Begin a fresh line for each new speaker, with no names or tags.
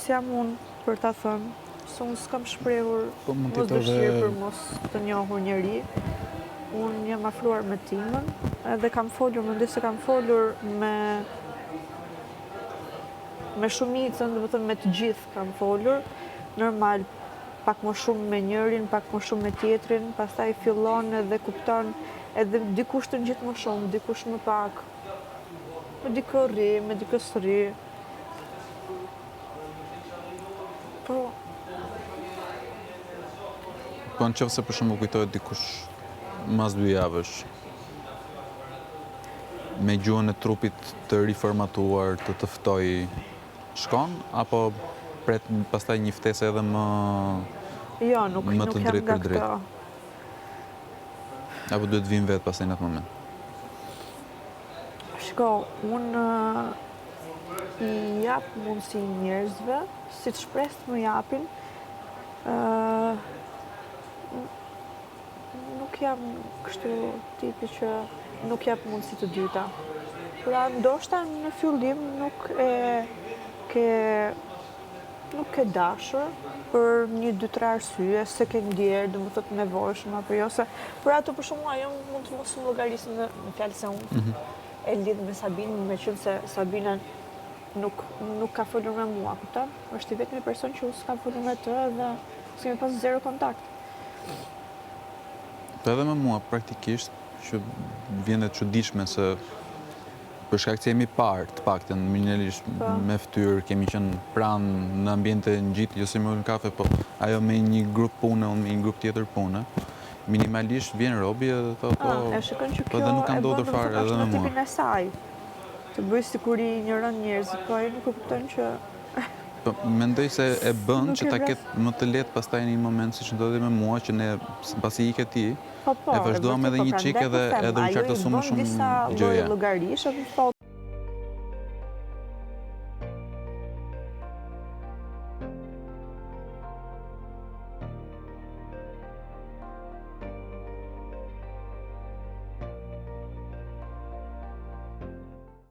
s'jam unë për ta thënë, se unë s'kam shprehur
mund
mos
t'jetë
dëshirë
edhe
për mos të njohur njeri. Unë jam afruar me timën, edhe kam folur, mendoj se kam folur me shumicën, do të thënë me të gjithë kam folur, normal, pak më shumë me njërin, pak më shumë me tjetrin, pastaj fillon edhe kupton, edhe dikush të ngjit më shumë, dikush më pak. Me dikë rri, me dikë s'rri. Po,
Po në qoftë se për shembull kujtohet dikush mas 2 javësh me gjuhën e trupit të riformatuar të ftoj, shkon apo pret pastaj një ftesë edhe më
jo, nuk
të
jam
drejtë
nga
për drejtë?
këto.
Apo duhet vinë vetë pastaj në atë moment?
Shko, unë i jap mundësi njerëzve, si të shpresë më japin, nuk jam kështu tipi që nuk jap mundësi të dyta. Pra, ndoshta në fillim nuk ke dashur për 1-2-3 arsye, se ke ndjerë, do më thotë nevojshëm apo jo, se për ato për shembull ajo mund të mos më llogarisë në fjalë se unë e lidh me Sabinën, me qenë se Sabina nuk ka folur me mua, kupton? Është i vetmi person që unë s'kam folur me të dhe s'kemi pas zero kontakt.
Po edhe me mua praktikisht që vjen e çuditshme se për shkak se jemi parë, të paktën minimalisht me fytyrë, kemi qenë pranë në ambiente ngjit, jo si me në kafe, po ajo me një grup pune, unë me një grup tjetër pune, minimalisht vjen robi edhe thotë,
E shikon që
po
kjo
dhe nuk
e
ka
bën
ndodhur fare edhe me mua.
tipin e saj. Të bëj sikur i ignoron njerëzit, po ai nuk e kupton që
Po, mendoj se e bën
Nuk
që
e
ta
vras.
ketë më të lehtë pastaj në një moment siç ndodhi me mua që ne pasi ike ti,
Po,
e vazhduam
vërtet,
edhe një
prandaj
çik
po them,
edhe u qartësu më
ajo i bën
shumë
disa
gjëja.
llogarish, edhe thot